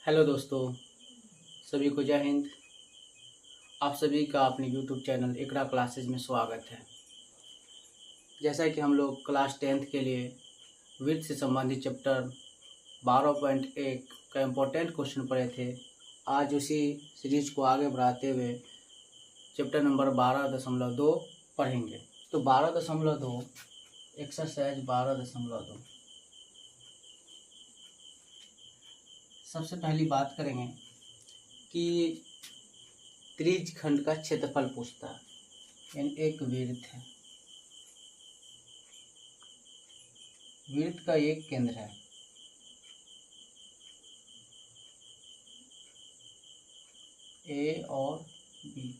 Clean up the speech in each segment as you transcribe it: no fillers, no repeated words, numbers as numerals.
Hello दोस्तों, सभी को जय हिंद। आप सभी का अपने यूट्यूब चैनल इकरा क्लासेज में स्वागत है। जैसा कि हम लोग क्लास 10th के लिए वित्त से संबंधित चैप्टर 12.1 का इम्पोर्टेंट क्वेश्चन पढ़े थे, आज उसी सीरीज को आगे बढ़ाते हुए चैप्टर नंबर 12.2 पढ़ेंगे। तो 12.2 एक्सरसाइज 12.2 सबसे पहली बात करेंगे कि त्रिज खंड का क्षेत्रफल पूछता है, यानी एक वृत्त है। वृत्त का एक केंद्र है, ए और बी।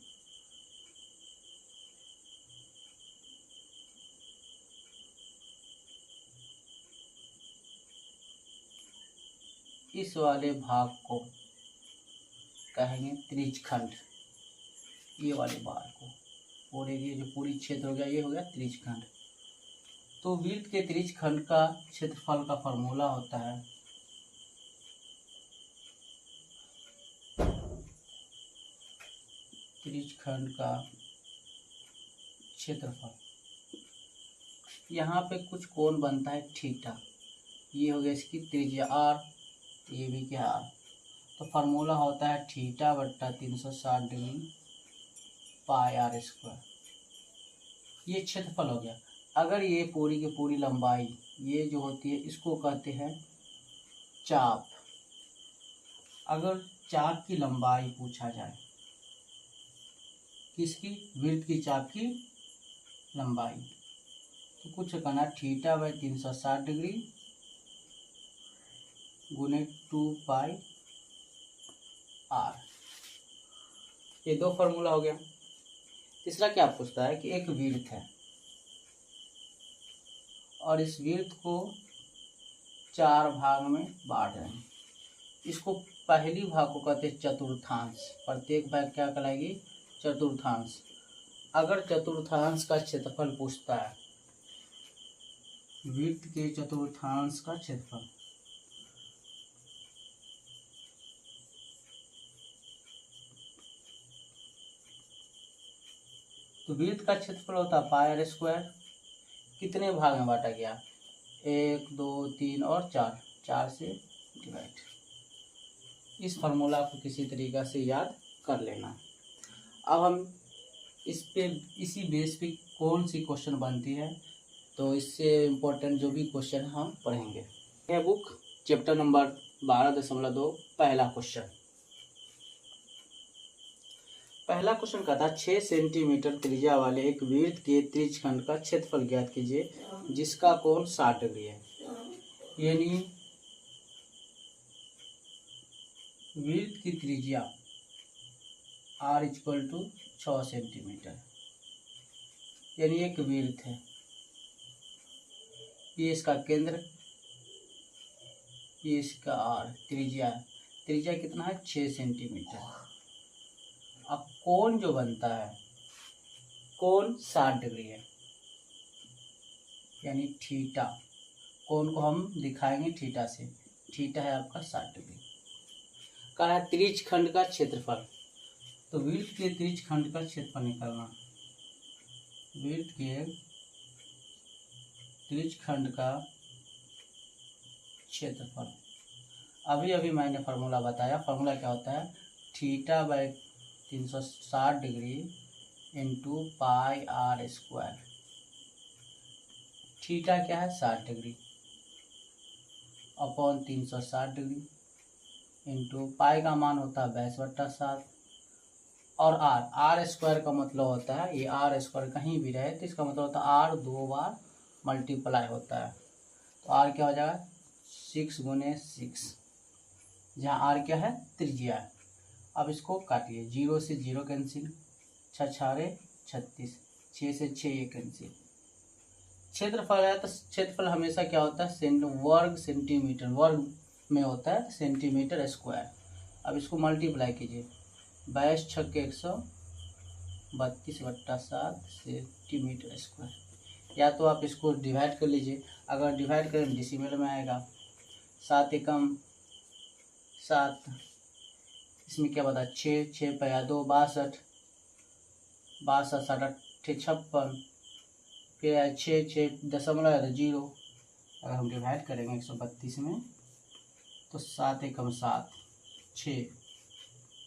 इस वाले भाग को कहेंगे त्रिज्यखंड। ये वाले भाग को, पूरे ये जो पूरी क्षेत्र हो गया, ये हो गया त्रिज्यखंड। तो वृत्त के त्रिज्यखंड का क्षेत्रफल का फॉर्मूला होता है त्रिज्यखंड का क्षेत्रफल। यहाँ पे कुछ कोण बनता है थीटा, ये हो गया इसकी त्रिज्या आर, ये भी क्या आर। तो फार्मूला होता है थीटा बट्टा 360 डिग्री पाई आर स्क्वायर। ये क्षेत्रफल हो गया। अगर ये पूरी की पूरी लंबाई ये जो होती है, इसको कहते हैं चाप। अगर चाप की लंबाई पूछा जाए, किसकी? वृत्त की चाप की लंबाई, तो कुछ करना थीटा बाई 360 डिग्री गुने 2 पाई आर। ये दो फॉर्मूला हो गया। तीसरा क्या पूछता है कि एक वृत्त है और इस वृत्त को 4 भाग में बांट रहे हैं। इसको पहली भाग को कहते हैं चतुर्थांश। प्रत्येक भाग क्या कहलाएगी? चतुर्थांश। अगर चतुर्थांश का क्षेत्रफल पूछता है, वृत्त के चतुर्थांश का क्षेत्रफल, तो वृत्त का क्षेत्रफल होता है पाई आर स्क्वायर। कितने भाग में बांटा गया? 1, 2, 3 और 4, 4 से डिवाइड। इस फार्मूला को किसी तरीक़ा से याद कर लेना। अब हम इस पे इसी बेस पे कौन सी क्वेश्चन बनती है, तो इससे इम्पोर्टेंट जो भी क्वेश्चन हम पढ़ेंगे। यह बुक चैप्टर नंबर 12.2 पहला क्वेश्चन। पहला क्वेश्चन कहता है 6 सेंटीमीटर त्रिज्या वाले एक वृत्त के त्रिज्यखंड का क्षेत्रफल ज्ञात कीजिए जिसका कोण 60 डिग्री है। यानी वृत्त की त्रिज्या r = 6 सेंटीमीटर, यानी एक वृत्त है। ये इसका केंद्र, ये इसका r त्रिज्या। त्रिज्या कितना है? 6 सेंटीमीटर। अब कोण जो बनता है, कोण 60 डिग्री है, यानी थीटा। कोण को हम दिखाएंगे थीटा से। थीटा है आपका 60 डिग्री। कहा है त्रिज्यखंड का क्षेत्रफल, तो वृत्त के त्रिज्यखंड का क्षेत्रफल निकालना। वृत्त के त्रिज्यखंड का क्षेत्रफल, अभी अभी मैंने फार्मूला बताया। फार्मूला क्या होता है? Theta by 360 degree into pi r square. Theta क्या है? 60 degree upon 360 degree into pi का मान होता है 22/7 और आर स्क्वायर का मतलब होता है, ये आर स्क्वायर कहीं भी रहे तो इसका मतलब होता है आर 2 बार मल्टीप्लाई होता है। तो आर क्या हो जाएगा? 6 गुने 6, जहाँ आर क्या है? त्रिज्या है। अब इसको काटिए, 0 से 0 कैंसिल, 6 छारे 36, 6 से 6 ये कैंसिल। क्षेत्रफल है तो क्षेत्रफल हमेशा क्या होता है? वर्ग सेंटीमीटर, वर्ग में होता है, सेंटीमीटर स्क्वायर। अब इसको मल्टीप्लाई कीजिए, 22 छक्के 132/7 सेंटीमीटर स्क्वायर। या तो आप इसको डिवाइड कर लीजिए, अगर डिवाइड करें डेसिमल में आएगा। 7 एकम 7, इसमें क्या बता 6, 6 पया 2 62, 62 7 8 56, फिर 6 6 दशमलव है 0। अगर हम डिवाइड करेंगे 132 में तो 7 एकम 7, 6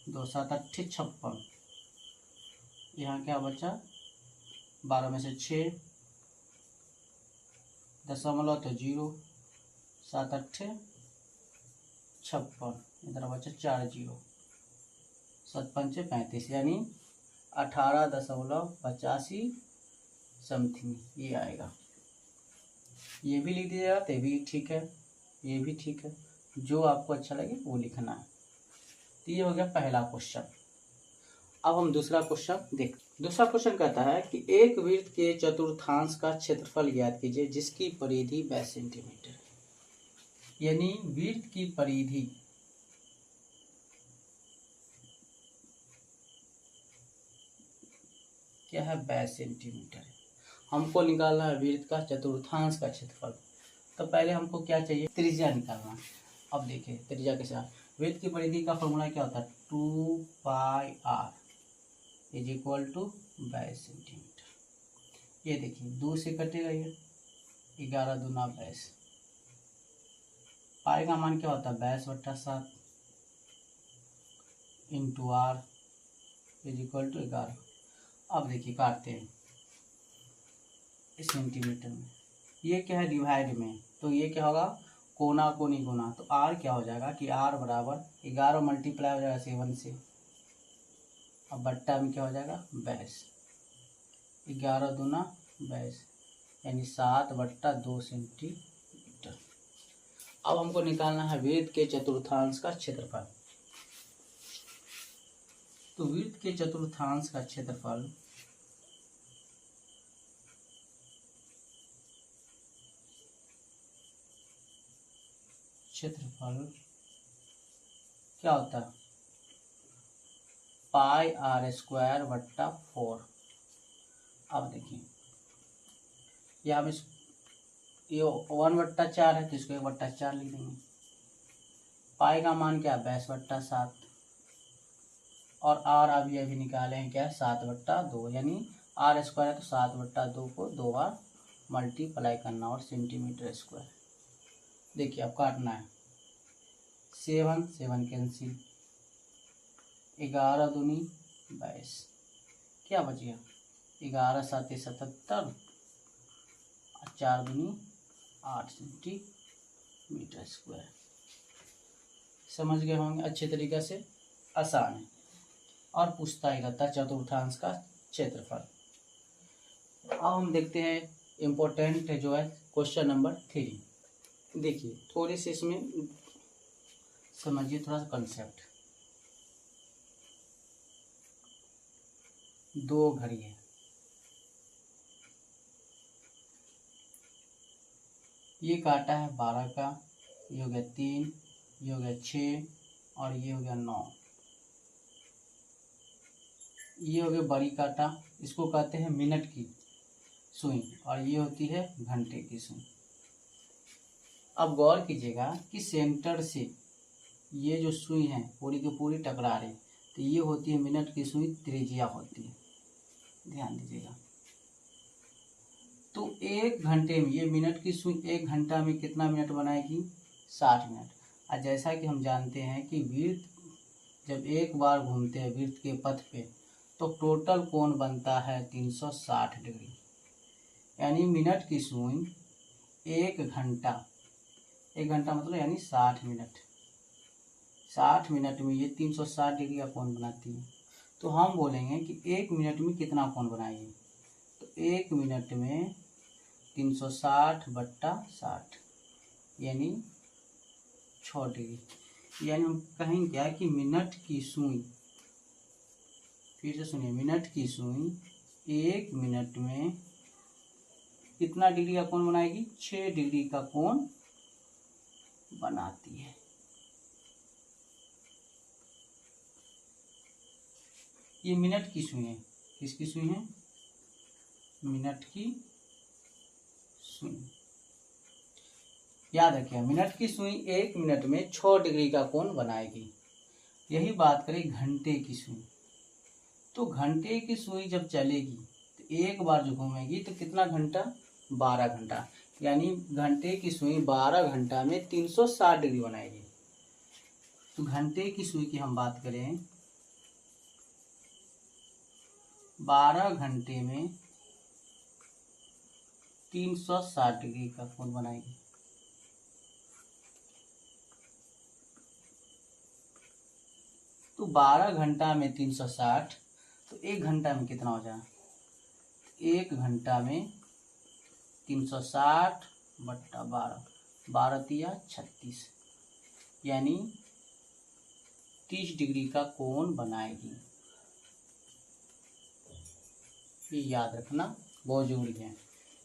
2 7 8 56, यहाँ क्या बचा 12 में से 6 दशमलव तो 0, 7 8 56, इधर बचा 4 0, 7 5 35, यानी 18.85 समथिंग ये आएगा। ये भी लिख दीजिएगा तो भी ठीक है, ये भी ठीक है, जो आपको अच्छा लगे वो लिखना है। तो ये हो गया पहला क्वेश्चन। अब हम दूसरा क्वेश्चन देख। दूसरा क्वेश्चन कहता है कि एक वृत्त के चतुर्थांश का क्षेत्रफल ज्ञात कीजिए जिसकी परिधि 22 सेंटीमीटर है। यानी वृत्त की परिधि क्या है 22 सेंटीमीटर है। हमको निकालना है वृत्त का चतुर्थांश का क्षेत्रफल। तो पहले हमको क्या चाहिए, त्रिज्या निकालना। अब देखिए त्रिज्या के साथ वृत्त की परिधि का फॉर्मूला क्या होता है 2 pi r is equal to 22 centimetre. ये देखिए 2 से कटेगा ये 11 दूना 22, पाई का मान क्या होता है 22/7 into r is equal to 11। अब देखिए काटते हैं सेंटीमीटर में, ये क्या है डिवाइड में, तो ये क्या होगा कोना कोनी गुना, तो r क्या हो जाएगा कि r बराबर 11 मल्टीप्लाई हो जाएगा 7 से, अब बट्टा में क्या हो जाएगा 22, 11 दूना 22 यानी 7/2 सेंटीमीटर। अब हमको निकालना है वृत्त के चतुर्थांश का क्षेत्रफल। तो वृत्त के चतुर्थांश का क्षेत्रफल क्या होता है पाई r²/4। अब देखिए ये हम इस ये 1/4 है तो इसको 1/4 लिख देंगे। पाई का मान क्या 22/7 और r अभी अभी निकाले हैं क्या 7/2, यानी r² है तो 7/2 को 2 बार मल्टीप्लाई करना और सेंटीमीटर स्क्वायर। देखिए अब काटना है 7 7 कैंसिल, 11 दूनी 22, क्या बचेगा 11 7 77 और 4 दूनी 8 सेंटीमीटर स्क्वायर। समझ गए होंगे अच्छे तरीके से, आसान है और पूछता ही रहता है चतुर्थांश का क्षेत्रफल। अब हम देखते हैं इम्पोर्टेंट जो है क्वेश्चन नंबर 3। देखिए थोड़ी सी इसमें समझिए थोड़ा सा कंसेप्ट। 2 घड़ी है, ये काटा है 12 का, ये हो गया 3, ये हो गया 6 और ये हो गया 9। ये हो गया बड़ी काटा, इसको कहते हैं मिनट की सुई और ये होती है घंटे की सुई। अब गौर कीजिएगा कि सेंटर से ये जो सुई है पूरी की पूरी टकरा रही, तो ये होती है मिनट की सुई, त्रिज्या होती है, ध्यान दीजिएगा। तो 1 घंटे में ये मिनट की सुई 1 घंटा में कितना मिनट बनाएगी 60 मिनट। और जैसा कि हम जानते हैं कि वृत्त जब एक बार घूमते हैं वृत्त के पथ पे तो टोटल कोण बनता है 360 डिग्री, यानी मिनट की सुई 1 घंटा, 1 घंटा मतलब यानी 60 मिनट, 60 मिनट में ये 360 डिग्री का कोण बनाती है। तो हम बोलेंगे कि 1 मिनट में कितना कोण बनाएगी, तो 1 मिनट में 360/60 यानी 6 डिग्री। यानी हम कहेंगे क्या कि मिनट की सुई, फिर से सुनिए, मिनट की सुई 1 मिनट में कितना डिग्री का कोण बनाएगी 6 डिग्री का कोण बनाती है। ये मिनट की सुई है, किसकी सुई है मिनट की सुई। याद रखिए, मिनट की सुई 1 मिनट में 6 डिग्री का कोण बनाएगी। यही बात करें घंटे की सुई, तो घंटे की सुई जब चलेगी तो एक बार जो घूमेगी तो कितना घंटा, 12 घंटा, यानी घंटे की सुई 12 घंटा में 360 डिग्री बनाएगी। तो घंटे की सुई की हम बात करें, 12 घंटे में 360 डिग्री का कोण बनाएगी। तो 12 घंटा में 360, तो 1 घंटा में कितना हो जाए, 1 घंटा में 360 बट्टा 12, 12 तिया 36, यानी 30 डिग्री का कोण बनाएगी। ये याद रखना बहुत जरूरी है।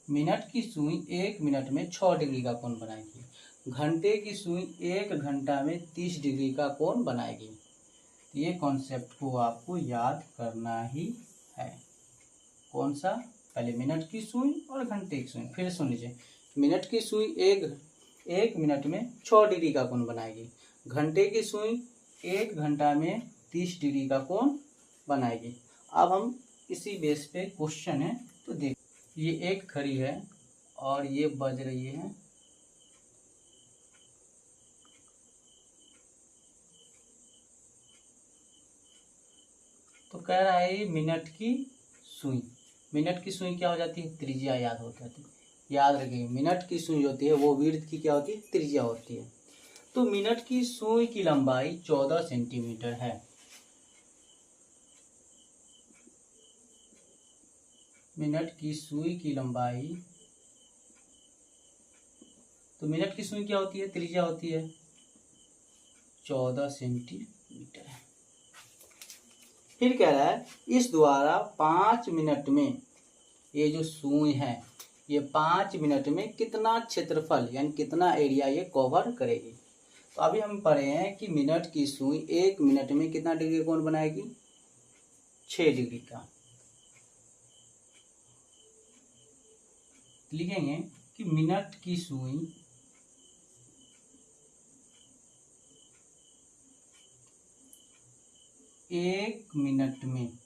मिनट की सुई 1 मिनट में 6 डिग्री का कोण बनाएगी, घंटे की सुई 1 घंटा में 30 डिग्री का कोण बनाएगी। ये कॉन्सेप्ट को आपको याद करना ही है। कौन सा, पहले मिनट की सुई और घंटे की सुई। फिर सुन लीजिए, मिनट की सुई एक मिनट में 6 डिग्री का कोण बनाएगी, घंटे की सुई 1 घंटा में 30 डिग्री का कोण बनाएगी। अब हम इसी बेस पे क्वेश्चन है तो देख, ये एक घड़ी है और ये बज रही है तो कह रहा है मिनट की सुई। मिनट की सुई क्या हो जाती है, त्रिज्या याद होती है। याद रखिए, मिनट की सुई होती है वो वृत्त की क्या होती है, त्रिज्या होती है। तो मिनट की सुई की लंबाई 14 सेंटीमीटर है। मिनट की सुई की लंबाई, तो मिनट की सुई क्या होती है, त्रिज्या होती है 14 सेंटीमीटर है। फिर कह रहा है इस द्वारा 5 मिनट में, ये जो सुई है ये 5 मिनट में कितना क्षेत्रफल यानी कितना एरिया ये कवर करेगी। तो अभी हम पढ़े हैं कि मिनट की सुई 1 मिनट में कितना डिग्री कोण बनाएगी, 6 डिग्री का। लिखेंगे कि मिनट की सुई 1 मिनट में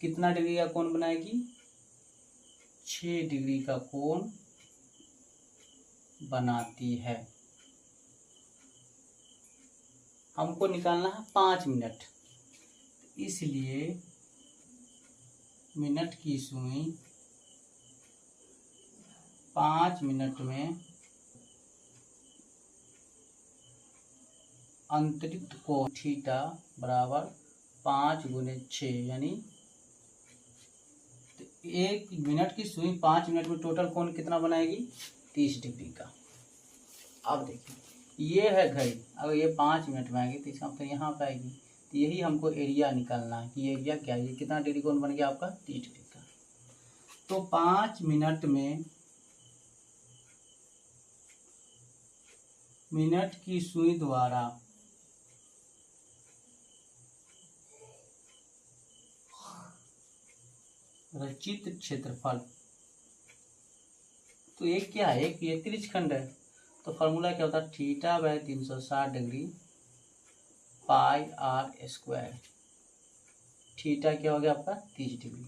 कितना डिग्री का कोण बनाएगी, 6 डिग्री का कोण बनाती है। हमको निकालना है 5 मिनट, इसलिए मिनट की सुई 5 मिनट में अंतरित कोण थीटा बराबर 5 गुने 6, यानी 1 मिनट की सुई 5 मिनट में टोटल कोण कितना बनाएगी, 30 डिग्री का। अब देखिए ये है घड़ी, अगर ये 5 मिनट में आएगी तो इसका मतलब यहाँ पे आएगी। तो यही हमको एरिया निकालना है कि एरिया क्या है, कितना डिग्री कोण बन गया आपका, 30 डिग्री का। तो 5 मिनट में मिनट की सुई द्वारा रचित क्षेत्रफल, तो एक क्या है, एक ये त्रिज्यखंड है। तो फॉर्मूला क्या होता है, theta by 360 degree pi r square. Theta क्या हो गया आपका 30 डिग्री,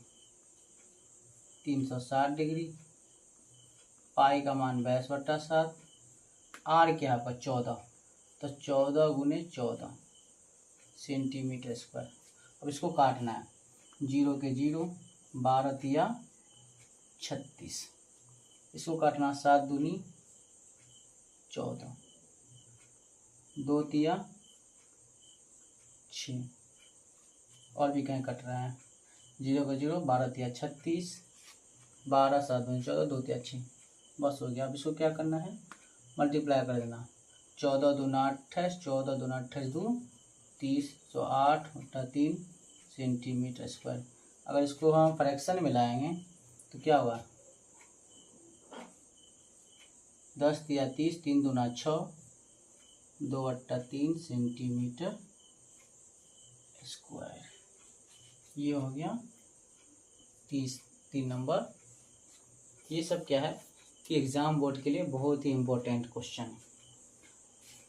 360 डिग्री, पाई का मान 22/7, आर क्या है आपका 14, तो 14 गुने 14 सेंटीमीटर स्क्वायर। अब इसको काटना है, 0 के 0, 12 तिया 36, इसको काटना 7 दूनी 14, 2 तिया 6, और भी कहीं कट रहा है, 0 का 0, 12 तिया 36, 12 7 दूनी 14, 2 तिया 6, बस हो गया। अब इसको क्या करना है, मल्टीप्लाई कर देना, 14 दूना 28, 14 दूना 28 2 30, तो 8/3 सेंटीमीटर स्क्वायर। अगर इसको हम फ्रैक्शन में लाएंगे तो क्या हुआ, 10 तिया 30, 3 दूना 6, 2/3 सेंटीमीटर स्क्वायर। ये हो गया 3 नंबर ये सब क्या है कि एग्जाम बोर्ड के लिए बहुत ही इम्पोर्टेंट क्वेश्चन है।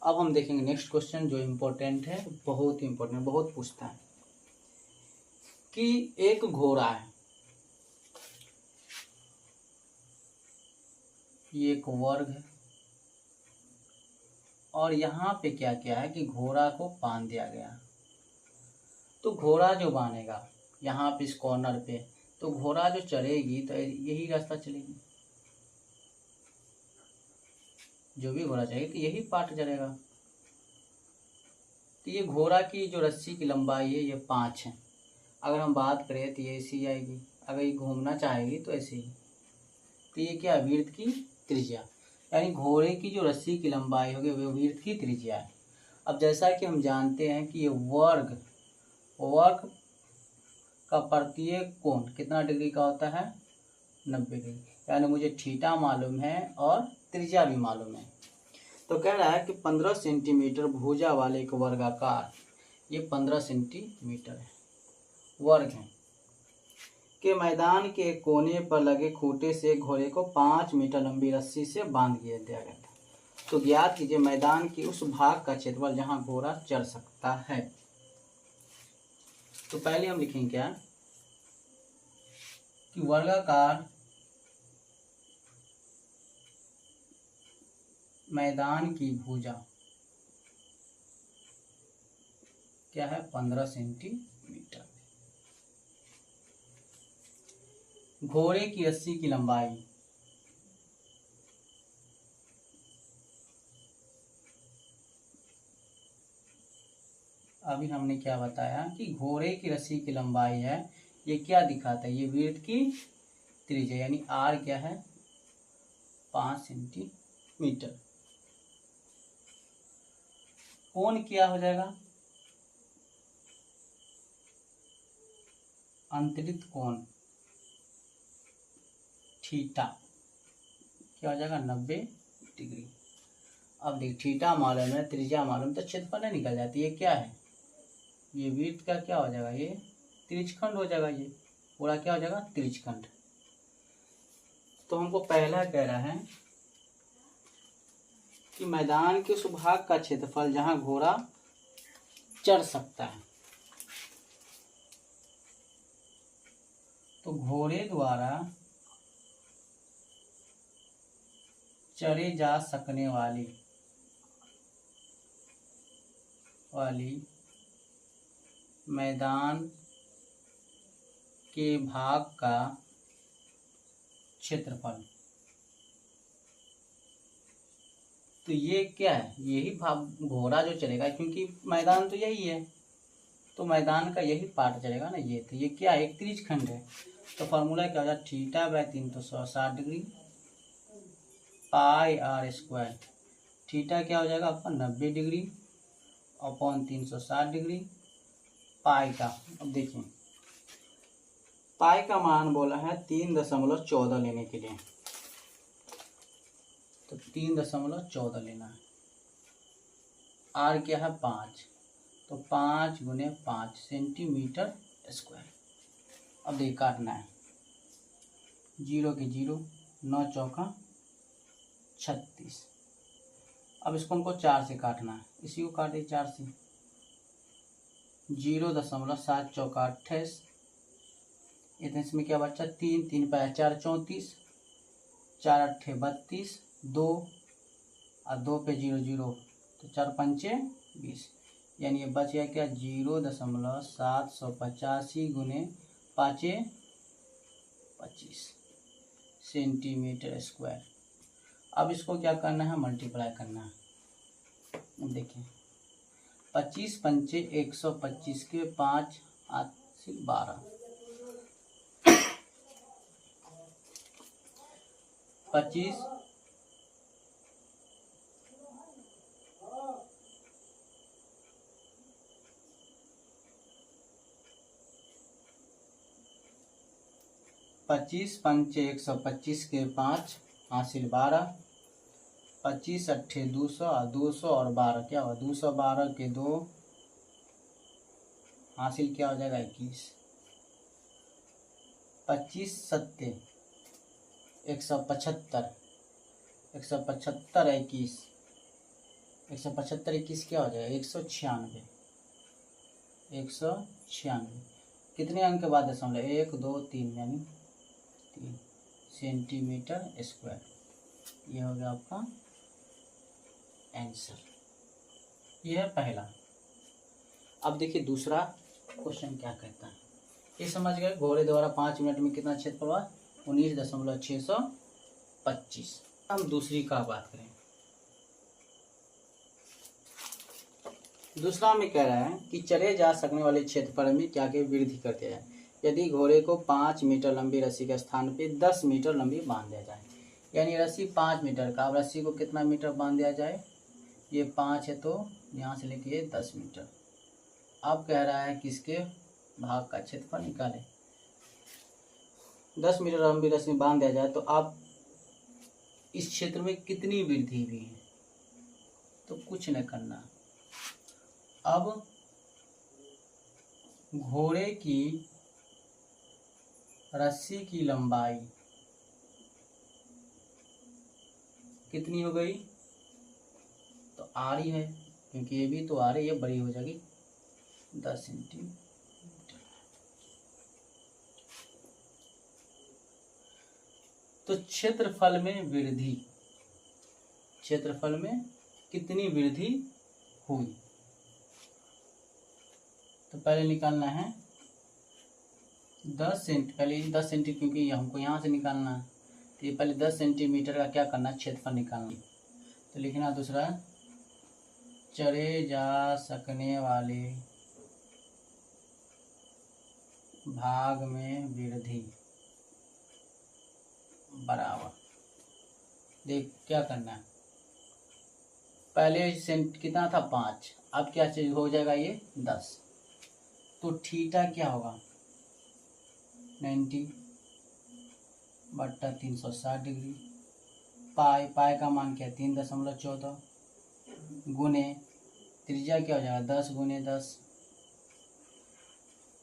अब हम देखेंगे नेक्स्ट क्वेश्चन जो इम्पोर्टेंट है, बहुत ही इम्पोर्टेंट, बहुत पूछता है कि एक घोड़ा है, ये एक वर्ग है, और यहाँ पे क्या क्या है कि घोड़ा को बांध दिया गया। तो घोड़ा जो बांधेगा यहाँ पे इस कॉर्नर पे, तो घोड़ा जो चलेगी तो यही रास्ता चलेगी, जो भी घोड़ा चलेगी तो यही पार्ट चलेगा। तो ये घोड़ा की जो रस्सी की लंबाई है ये 5 है। अगर हम बात करें तो ये ऐसी आएगी, अगर ये घूमना चाहेगी तो ऐसे ही। तो ये क्या, वृत्त की त्रिज्या, यानी घोड़े की जो रस्सी की लंबाई होगी वो वृत्त की त्रिज्या है। अब जैसा कि हम जानते हैं कि ये वर्ग का प्रत्येक कोण कितना डिग्री का होता है, 90 डिग्री, यानी मुझे थीटा मालूम है और त्रिज्या भी मालूम है। तो कह रहा है कि 15 सेंटीमीटर भुजा वाले एक वर्गाकार, ये 15 सेंटीमीटर है, वर्ग है, के मैदान के कोने पर लगे खूंटे से घोड़े को 5 मीटर लंबी रस्सी से बांध दिया गया था। तो ज्ञात कीजिए मैदान के उस भाग का क्षेत्रफल जहां घोड़ा चढ़ सकता है। तो पहले हम लिखेंगे क्या कि वर्गाकार मैदान की भुजा क्या है, 15 सेंटीमीटर। घोड़े की रस्सी की लंबाई अभी हमने क्या बताया कि घोड़े की रस्सी की लंबाई है, ये क्या दिखाता है, ये वृत्त की त्रिज्या, यानी आर क्या है, 5 सेंटीमीटर। कोण क्या हो जाएगा, अंतरित कोण थीटा क्या हो जाएगा, 90 डिग्री। अब देख थीटा मालूम है, त्रिज्या मालूम, तो क्षेत्रफल निकल जाती है। ये क्या है, ये वृत्त का क्या हो जाएगा, ये त्रिज्यखंड हो जाएगा, ये पूरा क्या हो जाएगा, त्रिज्यखंड। तो हमको पहला कह रहा है कि मैदान के उस भाग का क्षेत्रफल जहां घोड़ा चढ़ सकता है। तो घोड़े द्वारा चढ़े जा सकने वाली मैदान के भाग का क्षेत्रफल, तो ये क्या है, यही भाग घोड़ा जो चलेगा, क्योंकि मैदान तो यही है, तो मैदान का यही पार्ट चलेगा ना ये। तो ये क्या है, एक त्रिज्यखंड है। तो फॉर्मूला क्या हो जाएगा, theta by 360 degree pi r square. Theta क्या हो जाएगा आपका 90 डिग्री अपॉन 360 डिग्री पाई का। अब देखिए पाई का मान बोला है 3.14 लेने के लिए, तो 3.14 लेना है। आर क्या है 5, तो 5 गुने 5 सेंटीमीटर स्क्वायर। अब देख काटना है, 0 के 0, 9 चौका 36। अब इसको हमको 4 से काटना है, इसी को काटे 4 से, 0.7 चौका 28, इतने इसमें क्या बचा, 3 3 पाया 4 34, 4 अट्ठे 32, 2 और 2 पे 0 0, तो 4 पंचे 20, यानी ये बच गया क्या, 0.785 गुने 5 25 सेंटीमीटर स्क्वायर। अब इसको क्या करना है, मल्टीप्लाई करना है। अब देखिए 25 पंचे 125 के 5 8 12, 25 25 पंचे 125 के 5 हासिल 12, 25 अट्ठे 200 और 200 और 12 क्या हुआ, 212 के 2 हासिल क्या हो जाएगा 21, 25 सत्ते 175 21 175 21 क्या हो जाएगा 196 196 कितने अंक के बाद दशमलव 1 2 3 यानी 3 सेंटीमीटर स्क्वायर। ये हो गया आपका आंसर। ये है पहला। अब देखिए दूसरा क्वेश्चन क्या कहता है। ये समझ गए घोड़े द्वारा 5 मिनट में कितना क्षेत्रफल हुआ 19.625। हम दूसरी का बात करें। दूसरा में कह रहा है कि चले जा सकने वाले क्षेत्रफल में क्या क्या वृद्धि कर दिया जाए यदि घोड़े को 5 मीटर लंबी रस्सी के स्थान पे 10 मीटर लंबी बांध दिया जाए। यानी रस्सी 5 मीटर का, अब रस्सी को कितना मीटर बांध दिया जाए, ये 5 है तो यहाँ से लिखिए 10 मीटर। अब कह रहा है किसके भाग का क्षेत्रफल निकालें। 10 मीटर लंबी रस्सी बांध दिया जाए तो अब इस क्षेत्र में कितनी वृद्धि हुई है, तो कुछ न करना। अब घोड़े की रस्सी की लंबाई कितनी हो गई, तो आर ही है क्योंकि ये भी तो आर है, ये बड़ी हो जाएगी 10 सेंटीमीटर। तो क्षेत्रफल में वृद्धि, क्षेत्रफल में कितनी वृद्धि हुई, तो पहले निकालना है 10 सेंटी, पहले 10 सेंटी क्योंकि हमको यहाँ से निकालना है, तो ये पहले 10 सेंटीमीटर का क्या करना है क्षेत्रफल निकालना। तो लिखना दूसरा चले जा सकने वाले भाग में वृद्धि बराबर, देख क्या करना है, पहले कितना था 5, अब क्या चीज हो जाएगा ये 10, तो थीटा क्या होगा 90/360 डिग्री। पाई का मान क्या है 3.14 गुने त्रिज्या क्या हो जाएगा 10 गुने 10।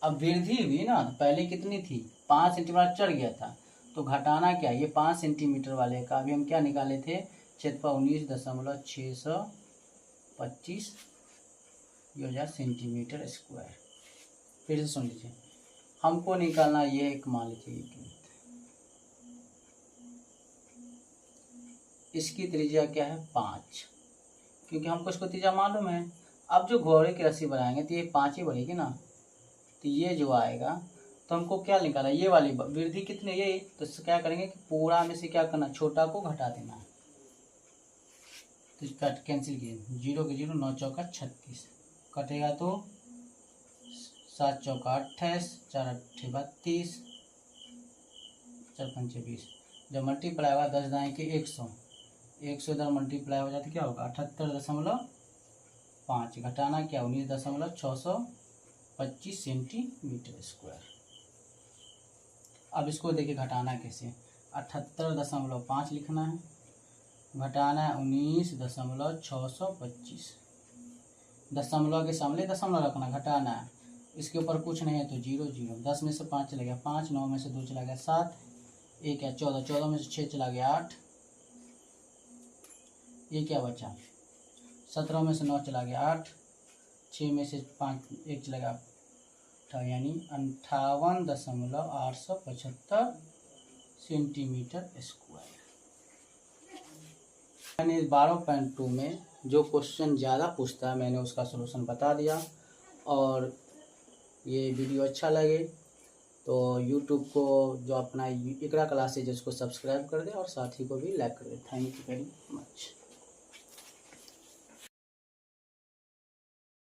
अब वृद्धि हुई ना, पहले कितनी थी 5 सेंटीमीटर चढ़ गया था, तो घटाना क्या, ये 5 सेंटीमीटर वाले का अभी हम क्या निकाले थे क्षेत्रफल 19.625 ये हो जाए सेंटीमीटर स्क्वायर। फिर से सुन लीजिए, हमको निकालना ये एक मान लीजिए इसकी त्रिज्या क्या है 5, क्योंकि हमको इसको त्रिज्या मालूम है। अब जो घोड़े की रस्सी बनाएंगे तो ये 5 ही बढ़ेगी ना, तो ये जो आएगा तो हमको क्या निकाला ये वाली वृद्धि कितनी ये, तो क्या करेंगे कि पूरा में से क्या करना छोटा को घटा देना है, तो इसका कैंसिल किए 0 के 0 9 चौका 36 कटेगा तो 7 चौका 28 4 अट्ठे 32 4 पंचे 20, जब मल्टीप्लाई होगा 10 दाएँ के 100 इधर मल्टीप्लाई हो जाती क्या होगा 78.5 घटाना क्या 19.625 सेंटीमीटर स्क्वायर। अब इसको देखिए घटाना कैसे, 78.5 लिखना है, घटाना है 19.625, दशमलव के सामने दशमलव रखना, घटाना है, इसके ऊपर कुछ नहीं है तो 0 0, 10 में से 5 चला गया 5, 9 में से 2 चला गया 7, 1 है 14, 14 में से 6 चला गया 8, ये क्या बचा 17 में से 9 चला गया 8, 6 में से 5 1 चला गया 8, यानी 58.875 सेंटीमीटर स्क्वायर। मैंने 12.2 में जो क्वेश्चन ज़्यादा पूछता है मैंने उसका सलूशन बता दिया। और ये वीडियो अच्छा लगे तो यूट्यूब को जो अपना इकरा क्लासेज उसको सब्सक्राइब कर दे और साथी को भी लाइक कर दे। Thank you very much.